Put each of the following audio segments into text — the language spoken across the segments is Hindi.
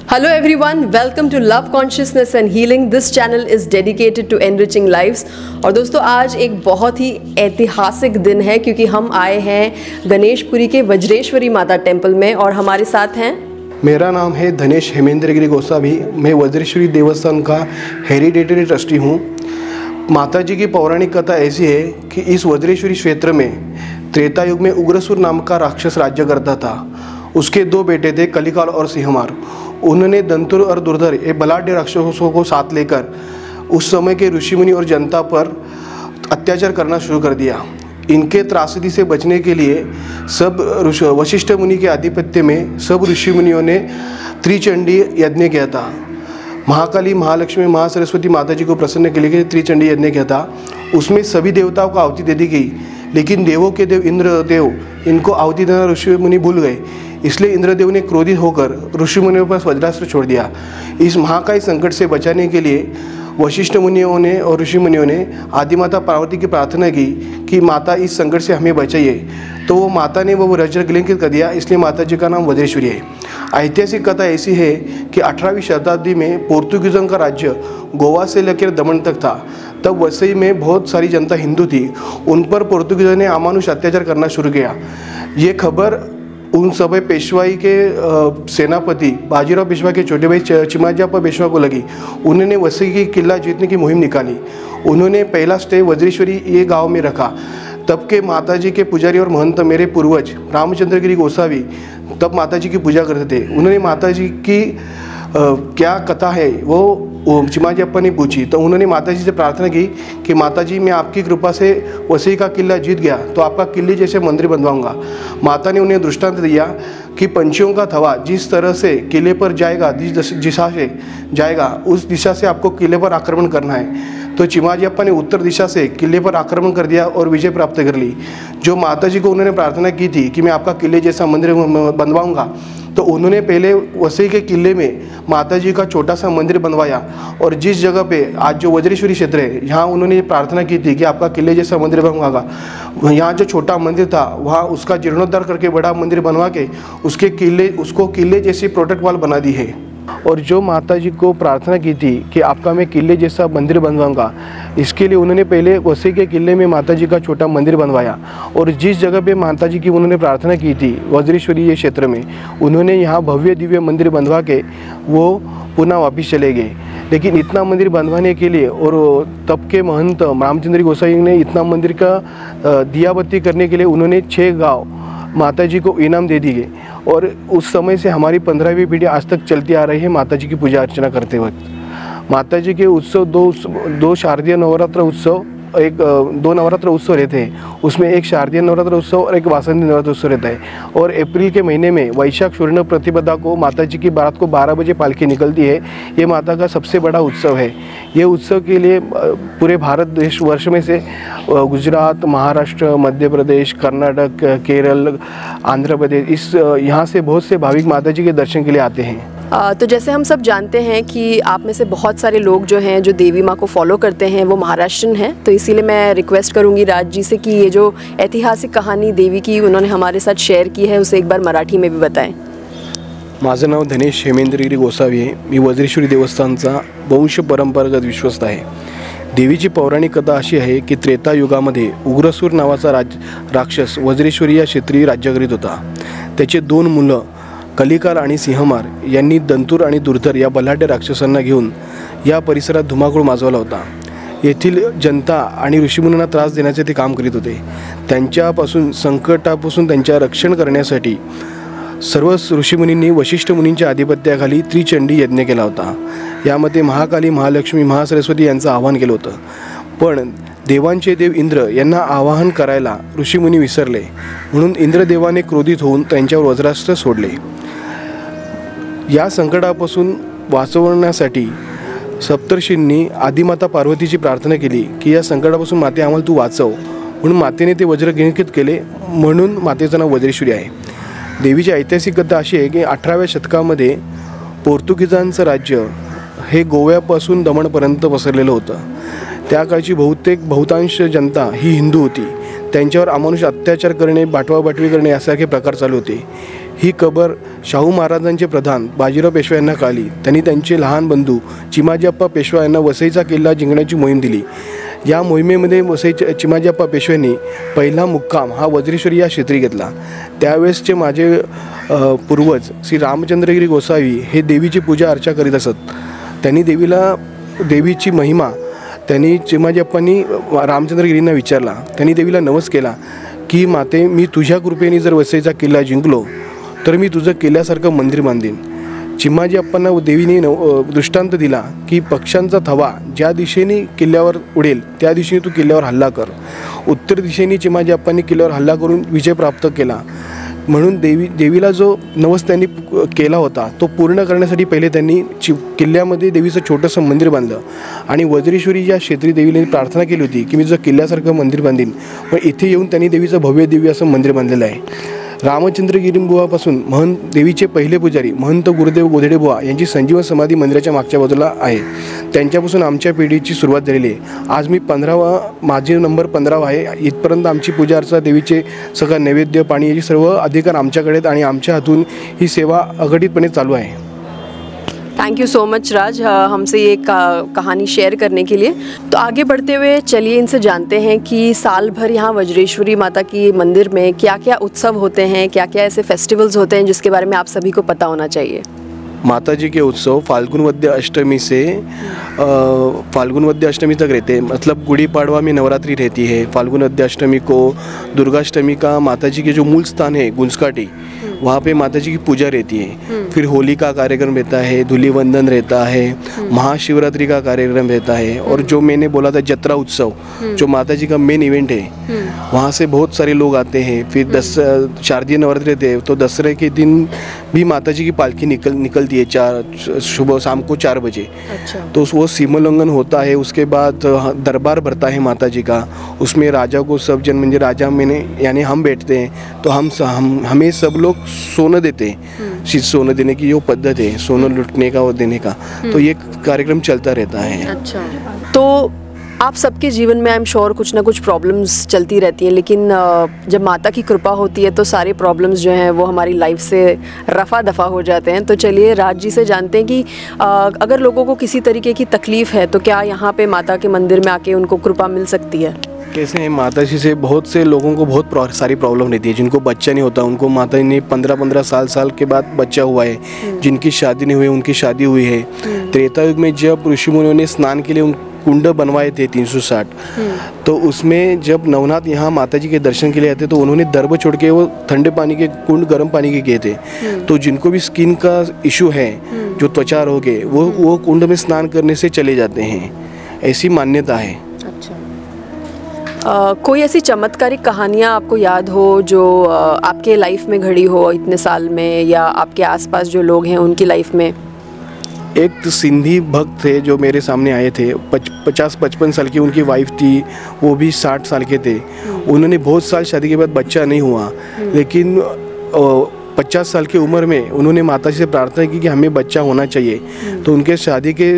Hello everyone, welcome to Love Consciousness and Healing. This channel is dedicated to enriching lives. और दोस्तों आज एक बहुत ही ऐतिहासिक दिन है क्योंकि हम आए हैं गणेशपुरी के वज्रेश्वरी माता टेम्पल में और हमारे साथ हैं। मेरा नाम है धनेश हेमेंद्र गिरी गोसावी। मैं वज्रेश्वरी देवस्थान का हेरिडेटरी ट्रस्टी हूँ। माता जी की पौराणिक कथा ऐसी है कि इस वज्रेश्वरी क्षेत्र में त्रेता युग में उग्रसुर नाम का राक्षस राज्य करता था। उसके दो बेटे थे, कलिकाल और सिंहमार। उन्होंने दंतुर और दुर्धर ये बलाढ्य राक्षसों को साथ लेकर उस समय के ऋषि मुनि और जनता पर अत्याचार करना शुरू कर दिया। इनके त्रासदी से बचने के लिए सब वशिष्ठ मुनि के आधिपत्य में सब ऋषि मुनियों ने त्रिचंडी यज्ञ किया था। महाकाली, महालक्ष्मी, महासरस्वती माता जी को प्रसन्न के लिए त्रिचंडी यज्ञ किया था। उसमें सभी देवताओं को आहुति दे दी गई, लेकिन देवों के देव इंद्रदेव इनको आहुति देना ऋषि मुनि भूल गए। इसलिए इंद्रदेव ने क्रोधित होकर ऋषि मुनियों पर वज्रास्त्र छोड़ दिया। इस महाकाय संकट से बचाने के लिए वशिष्ठ मुनियों ने और ऋषि मुनियों ने आदिमाता पार्वती की प्रार्थना की कि माता इस संकट से हमें बचाइए। तो वो माता ने वो वज्र गिलिंकित कर दिया, इसलिए माता जी का नाम वज्रेश्वरी है। ऐतिहासिक कथा ऐसी है कि 18वीं शताब्दी में पोर्तुगीजों का राज्य गोवा से लेकर दमन तक था। तब वसई में बहुत सारी जनता हिंदू थी। उन पर पोर्तुगीजों ने अमानुष अत्याचार करना शुरू किया। ये खबर उन समय पेशवाई के सेनापति बाजीराव पेशवा के छोटे भाई चिमाजीप्पा पेशवा को लगी। उन्होंने वसई की किला जीतने की मुहिम निकाली। उन्होंने पहला स्टे वज्रेश्वरी ये गांव में रखा। तब के माताजी के पुजारी और महंत मेरे पूर्वज रामचंद्र गिरी गोसावी तब माताजी की पूजा करते थे। उन्होंने माताजी की क्या कथा है वो चिमाजीप्पा ने पूछी। तो उन्होंने माताजी से प्रार्थना की कि माताजी मैं आपकी कृपा से वसई का किला जीत गया तो आपका किले जैसे मंदिर बनवाऊंगा। माता ने उन्हें दृष्टांत दिया कि पंछियों का थवा जिस तरह से किले पर जाएगा, जिस दिशा से जाएगा उस दिशा से आपको किले पर आक्रमण करना है। तो चिमाजीप्पा ने उत्तर दिशा से किले पर आक्रमण कर दिया और विजय प्राप्त कर ली। जो माताजी को उन्होंने प्रार्थना की थी कि मैं आपका किले जैसा मंदिर बनवाऊंगा, तो उन्होंने पहले वसई के किले में माताजी का छोटा सा मंदिर बनवाया। और जिस जगह पे आज जो वज्रेश्वरी क्षेत्र है यहाँ उन्होंने प्रार्थना की थी कि आपका किले जैसा मंदिर बनवागा। यहाँ जो छोटा मंदिर था वहाँ उसका जीर्णोद्धार करके बड़ा मंदिर बनवा के उसको किले जैसी प्रोटेक्ट वॉल बना दी है। और जो माताजी को प्रार्थना की थी कि आपका मैं किले जैसा मंदिर बनवाऊंगा, इसके लिए उन्होंने पहले वसई के किले में माताजी का छोटा मंदिर बनवाया। और जिस जगह पे माताजी की उन्होंने प्रार्थना की थी वज्रेश्वरी ये क्षेत्र में, उन्होंने यहाँ भव्य दिव्य मंदिर बनवा के वो पुनः वापस चले गए। लेकिन इतना मंदिर बनवाने के लिए और तब के महंत रामचंद्र गोसाई ने इतना मंदिर का दिया बत्ती करने के लिए उन्होंने 6 गाँव माताजी को इनाम दे दी गई। और उस समय से हमारी 15वीं पीढ़ी आज तक चलती आ रही है माताजी की पूजा अर्चना करते वक्त। माताजी के उत्सव दो शारदीय नवरात्र उत्सव, दो नवरात्र उत्सव रहते हैं। उसमें एक शारदीय नवरात्र उत्सव और एक वासंती नवरात्र उत्सव रहता है। और अप्रैल के महीने में वैशाख शुर्ण प्रतिपदा को माताजी की रात को 12 बजे पालकी निकलती है। ये माता का सबसे बड़ा उत्सव है। ये उत्सव के लिए पूरे भारत देश वर्ष में से गुजरात, महाराष्ट्र, मध्य प्रदेश, कर्नाटक, केरल, आंध्र प्रदेश यहाँ से बहुत से भाविक माताजी के दर्शन के लिए आते हैं। तो जैसे हम सब जानते हैं कि आप में से बहुत सारे लोग जो हैं जो देवी माँ को फॉलो करते हैं वो महाराष्ट्रन हैं। तो इसीलिए मैं रिक्वेस्ट करूंगी राज जी से कि ये जो ऐतिहासिक कहानी देवी की उन्होंने हमारे साथ शेयर की है उसे एक बार मराठी में भी बताएं। माझं नाव धनेश हेमेंद्र गिरी गोसावी आहे। मी वज्रेश्वरी देवस्थानचा वंश परंपरागत विश्वस्त आहे। देवीची पौराणिक कथा अशी आहे की त्रेता युगामध्ये उग्रसूर नावाचा राक्षस वज्रेश्वरी या क्षेत्री राज्य करीत होता। त्याचे 2 मुलं कलिकाल आणि सिंहमार यांनी दंतूर आणि दुर्धर या बलाढ्य राक्षसांना घेऊन या परिसरात धुमाकूळ माजवला होता। येथील जनता आणि ऋषीमुनींना त्रास देण्याचे ते काम करीत होते। त्यांच्यापासून संकटापासून त्यांचे रक्षण करण्यासाठी सर्व ऋषीमुनींनी वशिष्ठ मुनींच्या आधिपत्याखाली त्रिचंडी यज्ञ केला होता। यामध्ये महाकाली, महालक्ष्मी, महासरस्वती यांचं आवाहन केलं होतं। पण देवांचे देव इंद्र यांना आवाहन करायला ऋषीमुनी विसरले, म्हणून इंद्रदेवाने क्रोधित होऊन त्यांच्यावर वज्रास्त्र सोडले। या संकटापासून वाचवण्यासाठी सप्तर्षींनी आदिमाता पार्वतीची प्रार्थना केली की या संकटापासून माते आम्हाला तू वाचव, म्हणून मातेने ते वज्र गिळंकित केले, म्हणून मातेचं नाव वज्रेश्वरी आहे। देवीची ऐतिहासिक कथा अशी आहे की 18व्या शतकामध्ये पोर्तुगीजांचं राज्य हे गोव्यापासून दमणपर्यंत पसरलेलं होतं। त्या काळची बहुतांश जनता ही हिंदू होती। त्यांच्यावर अमानुष अत्याचार करणे, बाटवाबाटवी करणे यासारखे प्रकार चालू होते। ही कबर शाहू महाराजांचे प्रधान बाजीराव पेशवा यांना कळली. त्यांनी त्यांचे लहान बंधू चिमाजीअप्पा पेशवा यांना वसईचा किल्ला जिंकण्याची मोहीम दिली. या मोहिमेमध्ये चिमाजीअप्पा पेशव्यांनी पहिला मुक्काम हा वज्रेश्वरी या क्षेत्री घेतला. त्यावेळेसचे माझे पूर्वज श्री रामचंद्रगिरी गोसावी हे देवीची पूजा अर्चा करीत असत. त्यांनी देवीची महिमा त्यांनी चिमाजीअप्पांनी रामचंद्रगिरींना विचारला. त्यांनी देवीला नवस केला की माते, मी तुझ्या कृपेने जर वसईचा किल्ला जिंकलो तर मी तुझं किल्ल्यासारखं मंदिर बांधीन. चिमाजीअप्पांना देवीने दृष्टांत दिला की पक्ष्यांचा थवा ज्या दिशेने किल्ल्यावर उडेल त्या दिशेने तू किल्ल्यावर हल्ला कर. उत्तर दिशेने चिमाजीअप्पांनी किल्ल्यावर हल्ला करून विजय प्राप्त केला. म्हणून देवीला जो नवस त्यांनी केला होता तो पूर्ण करण्यासाठी पहिले त्यांनी किल्ल्यामध्ये देवीचं छोटंसं मंदिर बांधलं आणि वज्रेश्वरी या क्षेत्री देवीने प्रार्थना केली होती की मी जो किल्ल्यासारखं मंदिर बांधीन. मग इथे येऊन त्यांनी देवीचं भव्य दिव्य असं मंदिर बांधलेलं आहे. रामचंद्रगिरीबुवापासून महंत देवीचे पहिले पुजारी महंत गुरुदेव गोधडेबुवा यांची संजीवन समाधी मंदिराच्या मागच्या बाजूला आहे. त्यांच्यापासून आमच्या पिढीची सुरुवात झालेली आहे. आज मी माझे नंबर 15 आहे. इथपर्यंत आमची पूजा अर्चा देवीचे सगळं नैवेद्य पाणी याची सर्व अधिकार आमच्याकडे आहेत आणि आमच्या हातून ही सेवा अघटितपणे चालू आहे. थैंक यू सो मच राज, हमसे ये कहानी शेयर करने के लिए. तो आगे बढ़ते हुए चलिए इनसे जानते हैं कि साल भर यहाँ वज्रेश्वरी माता की मंदिर में क्या क्या उत्सव होते हैं, क्या क्या ऐसे फेस्टिवल्स होते हैं जिसके बारे में आप सभी को पता होना चाहिए. माता जी के उत्सव फाल्गुन वद्य अष्टमी तक रहते हैं. मतलब गुड़ी पाड़वा में नवरात्रि रहती है. फाल्गुन वद्य अष्टमी को दुर्गाष्टमी का माता जी के जो मूल स्थान है गुंजकाटी, वहाँ पे माता जी की पूजा रहती है. फिर होली का कार्यक्रम रहता है, धूलिवंदन रहता है, महाशिवरात्रि का कार्यक्रम रहता है. और जो मैंने बोला था जत्रा उत्सव जो माता जी का मेन इवेंट है, वहाँ से बहुत सारे लोग आते हैं. फिर शारदीय नवरात्रि रहते हैं तो दसरे के दिन भी माता जी की पालकी निकलती है सुबह शाम को 4 बजे. अच्छा. तो वो सीमोल्लंघन होता है. उसके बाद दरबार भरता है माता जी का. उसमें राजा को सब जन म्हणजे राजा यानी हम बैठते हैं तो हमें सब लोग सोना देते हैं. सोना देने की जो पद्धत है, सोना लुटने का और देने का, तो ये कार्यक्रम चलता रहता है. अच्छा. तो आप सबके जीवन में आई एम श्योर कुछ ना कुछ प्रॉब्लम्स चलती रहती हैं, लेकिन जब माता की कृपा होती है तो सारे प्रॉब्लम्स जो हैं वो हमारी लाइफ से रफ़ा दफ़ा हो जाते हैं. तो चलिए राज जी से जानते हैं कि अगर लोगों को किसी तरीके की तकलीफ़ है तो क्या यहाँ पे माता के मंदिर में आके उनको कृपा मिल सकती है. कैसे हैं, माता जी से बहुत से लोगों को बहुत सारी प्रॉब्लम रहती है. जिनको बच्चा नहीं होता उनको माता जी ने 15 साल के बाद बच्चा हुआ है. जिनकी शादी नहीं हुई उनकी शादी हुई है. त्रेता युग में जब ऋषि मुनियों ने स्नान के लिए कुंड बनवाए थे 360, तो उसमें जब नवनाथ यहाँ माता जी के दर्शन के लिए आते तो उन्होंने दर्भ छोड़ के वो ठंडे पानी के कुंड गर्म पानी के किए थे. तो जिनको भी स्किन का इशू है, जो त्वचा रोग है, वो कुंड में स्नान करने से चले जाते हैं. ऐसी मान्यता है. कोई ऐसी चमत्कारिक कहानियाँ आपको याद हो जो आपके लाइफ में घड़ी हो इतने साल में, या आपके आसपास जो लोग हैं उनकी लाइफ में. एक सिंधी भक्त थे जो मेरे सामने आए थे. 50-55 साल की उनकी वाइफ थी, वो भी 60 साल के थे. उन्होंने बहुत साल शादी के बाद बच्चा नहीं हुआ, लेकिन 50 साल की उम्र में उन्होंने माता जी से प्रार्थना की कि हमें बच्चा होना चाहिए. तो उनके शादी के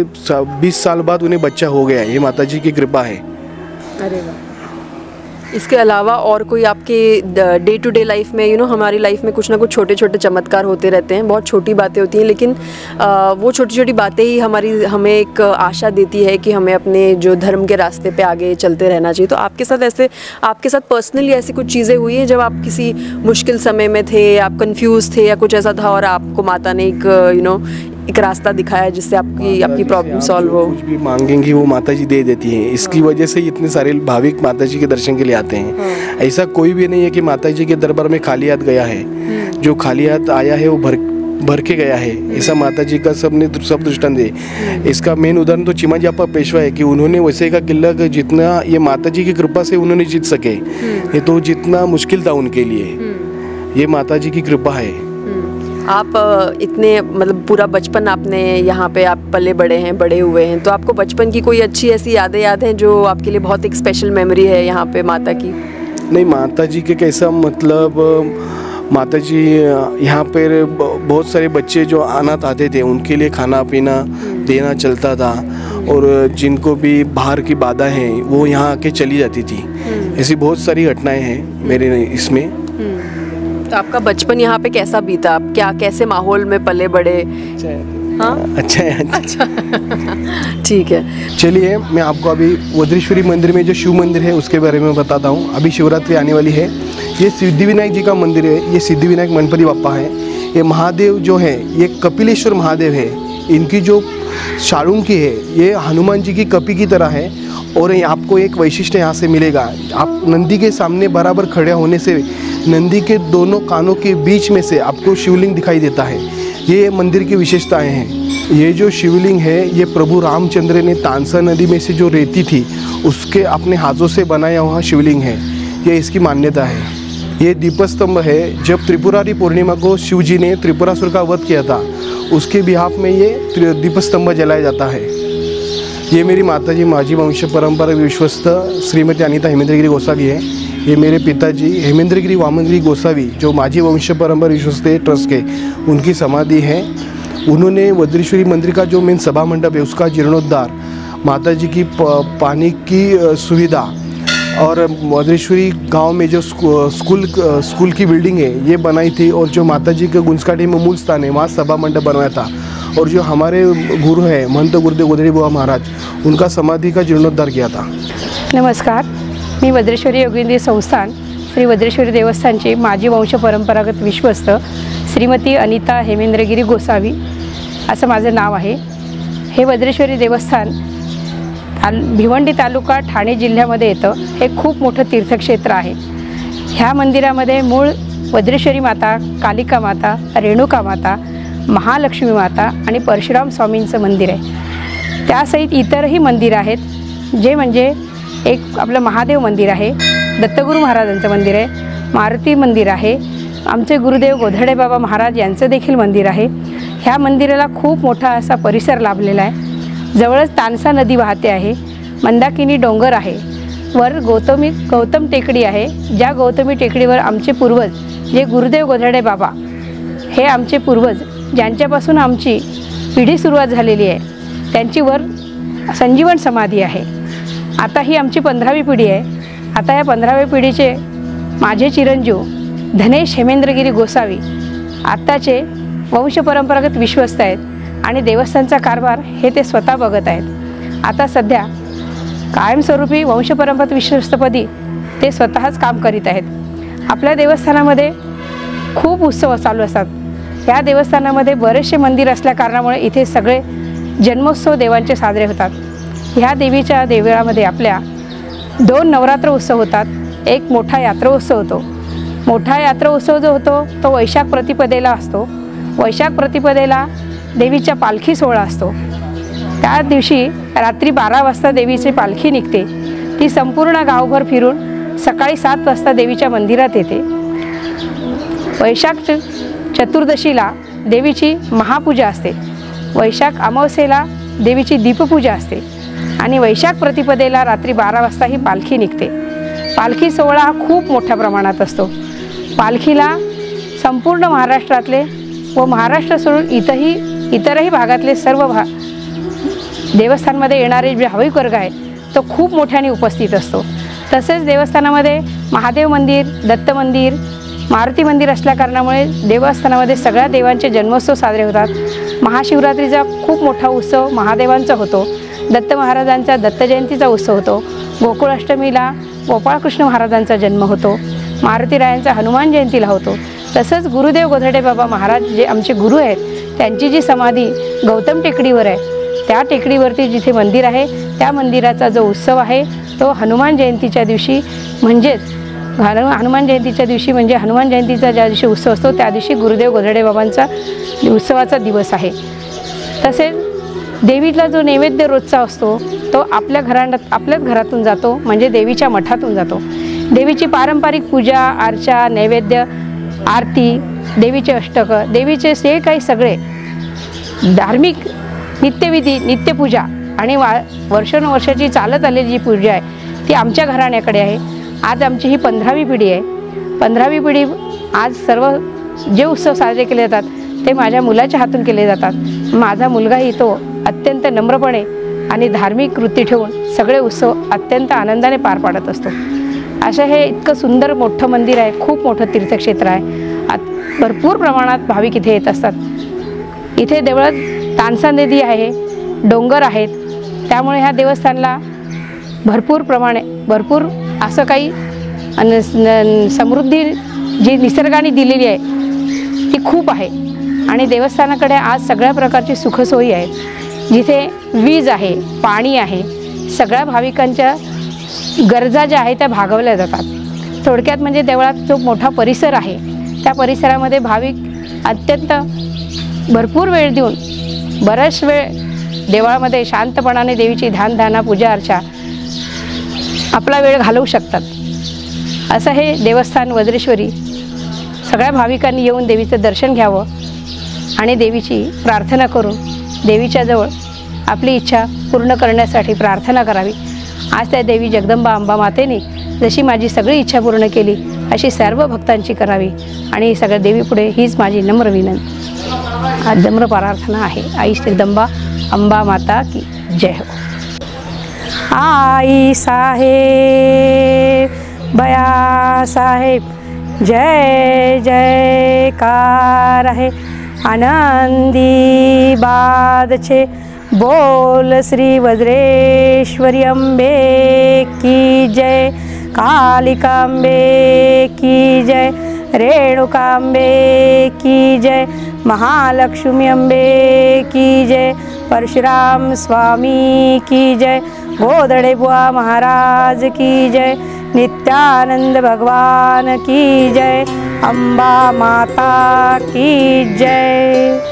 20 साल बाद उन्हें बच्चा हो गया. ये माता जी की कृपा है. अरे वाह. इसके अलावा और कोई आपके डे टू डे लाइफ में हमारी लाइफ में कुछ ना कुछ छोटे छोटे चमत्कार होते रहते हैं. बहुत छोटी बातें होती हैं, लेकिन वो छोटी छोटी बातें ही हमें एक आशा देती है कि हमें अपने जो धर्म के रास्ते पे आगे चलते रहना चाहिए. तो आपके साथ पर्सनली ऐसी कुछ चीज़ें हुई हैं जब आप किसी मुश्किल समय में थे, आप कंफ्यूज थे या कुछ ऐसा था और आपको माता ने एक रास्ता दिखाया जिससे आपकी प्रॉब्लम सॉल्व हो. कुछ भी मांगेंगी वो माता जी दे देती हैं. इसकी वजह से इतने सारे भाविक माता जी के दर्शन के लिए आते हैं. ऐसा कोई भी नहीं है कि माता जी के दरबार में खाली हाथ गया है. जो खाली हाथ आया है वो भर के गया है. ऐसा माता जी का सब दृष्टांत है. इसका मेन उदाहरण तो चिमाजीअप्पा पेशवा है कि उन्होंने वैसे का किला जितना ये माता जी की कृपा से उन्होंने जीत सके. ये तो जितना मुश्किल था उनके लिए, ये माता जी की कृपा है. आप इतने मतलब पूरा बचपन आपने यहाँ पे आप पले बड़े हुए हैं, तो आपको बचपन की कोई अच्छी ऐसी याद हैं जो आपके लिए बहुत एक स्पेशल मेमोरी है यहाँ पे माता की. नहीं, माता जी के कैसा मतलब, माता जी यहाँ पर बहुत सारे बच्चे जो अनाथ आते थे उनके लिए खाना पीना देना चलता था. और जिनको भी बाहर की बाधा है वो यहाँ आके चली जाती थी. ऐसी बहुत सारी घटनाएं हैं मेरे इसमें. तो आपका बचपन यहाँ पे कैसा बीता? आप क्या कैसे माहौल में पले बड़े? हाँ अच्छा है। अच्छा ठीक है। चलिए मैं आपको अभी वज्रेश्वरी मंदिर में जो शिव मंदिर है उसके बारे में बताता हूँ। अभी शिवरात्रि आने वाली है। ये सिद्धिविनायक जी का मंदिर है। ये सिद्धिविनायक गणपति बाप्पा है। ये महादेव जो है ये कपिलेश्वर महादेव है। इनकी जो शालूंकी है ये हनुमान जी की कपी की तरह है। और आपको एक वैशिष्ट्य यहाँ से मिलेगा। आप नंदी के सामने बराबर खड़े होने से नंदी के दोनों कानों के बीच में से आपको शिवलिंग दिखाई देता है। ये मंदिर की विशेषताएं हैं। ये जो शिवलिंग है ये प्रभु रामचंद्र ने तानसा नदी में से जो रेती थी उसके अपने हाथों से बनाया हुआ शिवलिंग है। ये इसकी मान्यता है। ये दीपस्तंभ है। जब त्रिपुरारी पूर्णिमा को शिव जी ने त्रिपुरासुर का वध किया था उसके बिहाफ में ये दीपस्तंभ जलाया जाता है। ये मेरी माताजी माझी वंश परंपरा विश्वस्त श्रीमती अनीता हेमेंद्रगिरी गोसावी है। ये मेरे पिताजी हेमेंद्रगिरी वामनगिरी गोसावी जो माझी वंश परंपरा विश्वस्त ट्रस्ट के उनकी समाधि है। उन्होंने वज्रेश्वरी मंदिर का जो मेन सभा मंडप है उसका जीर्णोद्धार, माताजी की पानी की सुविधा और वज्रेश्वरी गांव में जो स्कूल की बिल्डिंग है ये बनाई थी। और जो माताजी के गुंजकाठी में मूल स्थान है वहाँ सभा मंडप बनवाया था। और जो हमारे गुरु हैं महंत गुरुदेव गोधड़े बुवा महाराज उनका समाधि का जीर्णोद्धार किया था। नमस्कार, मी वज्रेश्वरी योगिंद्र संस्थान श्री वज्रेश्वरी देवस्थानची माजी वंश परंपरागत विश्वस्त श्रीमती अनिता हेमेंद्रगिरी गोसावी असं माझं नाव आहे। हे वज्रेश्वरी देवस्थान भिवंडी तालुका ठाणे जिल्ह्यामध्ये येतं। हे खूप मोठं तीर्थक्षेत्र आहे। ह्या मंदिरामध्ये मूळ वज्रेश्वरी माता, कालिका माता, रेणुका माता, महालक्ष्मी माता आणि परशुराम स्वामींचं मंदिर आहे। त्यासहित इतरही मंदिर आहेत जे म्हणजे एक आपलं महादेव मंदिर आहे, दत्तगुरू महाराजांचं मंदिर आहे, मारुती मंदिर आहे, आमचे गुरुदेव गोधडे बाबा महाराज यांचं देखील मंदिर आहे। ह्या मंदिराला खूप मोठा असा परिसर लाभलेला आहे। जवळच तानसा नदी वाहते आहे, मंदाकिनी डोंगर आहे, वर गौतम टेकडी आहे। ज्या गौतमी टेकडीवर आमचे पूर्वज जे गुरुदेव गोधडे बाबा हे आमचे पूर्वज ज्यांच्यापासून आमची पिढी सुरुवात झालेली आहे त्यांची वर संजीवन समाधी आहे। आता ही आमची 15वी पिढी आहे। आता या 15व्या पिढीचे माझे चिरंजीव धनेश हेमेंद्रगिरी गोसावी आत्ताचे वंश परंपरागत विश्वस्त आहेत आणि देवस्थानचा कारभार हे ते स्वतः बघत आहेत। आता सध्या कायमस्वरूपी वंश परंपरागत विश्वस्तपदी ते स्वतःच काम करीत आहेत। आपल्या देवस्थानामध्ये खूप उत्सव चालू असतात। या देवस्थानामध्ये बरेचसे मंदिर असल्या कारणामुळे इथे सगळे जन्मोत्सव देवांचे साजरे होतात। ह्या देवीच्या देवळामध्ये आपल्या 2 नवरात्र उत्सव होतात। एक मोठा यात्रा उत्सव होतो। मोठा यात्रा उत्सव जो होतो तो वैशाख प्रतिपदेला असतो। वैशाख प्रतिपदेला देवीचा पालखी सोहळा असतो। त्या दिवशी रात्री 12 वाजता देवीची पालखी निघते। ती संपूर्ण गावभर फिरून सकाळी 7 वाजता देवीच्या मंदिरात येते। वैशाख चतुर्दशीला देवीची महापूजा असते। वैशाख अमावस्येला देवीची दीपपूजा असते आणि वैशाख प्रतिपदेला रात्री 12 वाजता ही पालखी निघते। पालखी सोहळा हा खूप मोठ्या प्रमाणात असतो। पालखीला संपूर्ण महाराष्ट्रातले व महाराष्ट्र सोडून इतरही भागातले सर्व देवस्थानमध्ये येणारे जे भाविक वर्ग आहे तो खूप मोठ्याने उपस्थित असतो। तसेच देवस्थानामध्ये महादेव मंदिर, दत्त मंदिर, मारुती मंदिर असल्या कारणामुळे देवस्थानामध्ये सगळ्या देवांचे जन्मोत्सव साजरे होतात। महाशिवरात्रीचा खूप मोठा उत्सव महादेवांचा होतो। दत्त महाराजांचा दत्त जयंतीचा उत्सव होतो। गोकुळाष्टमीला गोपाळकृष्ण महाराजांचा जन्म होतो। मारुतीरायांचा हनुमान जयंतीला होतो। तसंच गुरुदेव गोधडे बाबा महाराज जे आमचे गुरु आहेत त्यांची जी समाधी गौतम टेकडीवर आहे त्या टेकडीवरती जिथे मंदिर आहे त्या मंदिराचा जो उत्सव आहे तो हनुमान जयंतीच्या दिवशी म्हणजेच हनुमान जयंतीच्या दिवशी म्हणजे हनुमान जयंतीचा ज्या दिवशी उत्सव असतो त्या दिवशी गुरुदेव गोधडे बाबांचा उत्सवाचा दिवस आहे। तसेच देवीला जो नैवेद्य रोजचा असतो तो आपल्याच घरातून जातो म्हणजे देवीच्या मठातून जातो। देवीची पारंपरिक पूजा अर्चा नैवेद्य आरती देवीचे अष्टक देवीचे जे काही सगळे धार्मिक नित्यविधी नित्यपूजा आणि वर्षानुवर्षाची चालत आलेली जी पूजा आहे ती आमच्या घराण्याकडे आहे। आज आमची ही 15वी पिढी आहे। 15वी पिढी आज सर्व जे उत्सव साजरे केले जातात ते माझ्या मुलाच्या हातून केले जातात। माझा मुलगाही तो अत्यंत नम्रपणे आणि धार्मिक वृत्ती ठेवून सगळे उत्सव अत्यंत आनंदाने पार पाडत असतो। असे हे इतकं सुंदर मोठं मंदिर आहे, खूप मोठं तीर्थक्षेत्र आहे भरपूर प्रमाणात भाविक इथे येत असतात। इथे देवळात तानसा नदी आहे, डोंगर आहेत, त्यामुळे ह्या देवस्थानला भरपूर असं काही समृद्धी जी निसर्गाने दिलेली आहे ती खूप आहे। आणि देवस्थानाकडे आज सगळ्या प्रकारची सुखसोयी आहेत, जिथे वीज आहे, पाणी आहे, सगळ्या भाविकांच्या गरजा ज्या आहेत त्या भागवल्या जातात। थोडक्यात म्हणजे देवळात जो मोठा परिसर आहे त्या परिसरामध्ये भाविक अत्यंत भरपूर वेळ देऊन बराच वेळ देवळामध्ये शांतपणाने देवीची ध्यानधारणा पूजा अर्चा आपला वेळ घालवू शकतात। असं हे देवस्थान वज्रेश्वरी सगळ्या भाविकांनी येऊन देवीचं दर्शन घ्यावं आणि देवीची प्रार्थना करून देवीच्या जवळ आपली इच्छा पूर्ण करण्यासाठी प्रार्थना करावी। आज त्या देवी जगदंबा अंबा मातेने जशी माझी सगळी इच्छा पूर्ण केली अशी सर्व भक्तांची करावी आणि सगळ्या देवीपुढे हीच माझी नम्र विनंती, नम्र प्रार्थना आहे। आई जगदंबा अंबा माता की जय हो। आई साहेब बया साहेब जय जयकार है, आनंदी बाद छे बोल श्री वज्रेश्वरी अम्बे की जय, कालिकांबे की जय, रेणुकांबे की जय, महालक्ष्मी अम्बे की जय, परशुराम स्वामी की जय, गोदड़े बुआ महाराज की जय, नित्यानंद भगवान की जय, अम्बा माता की जय।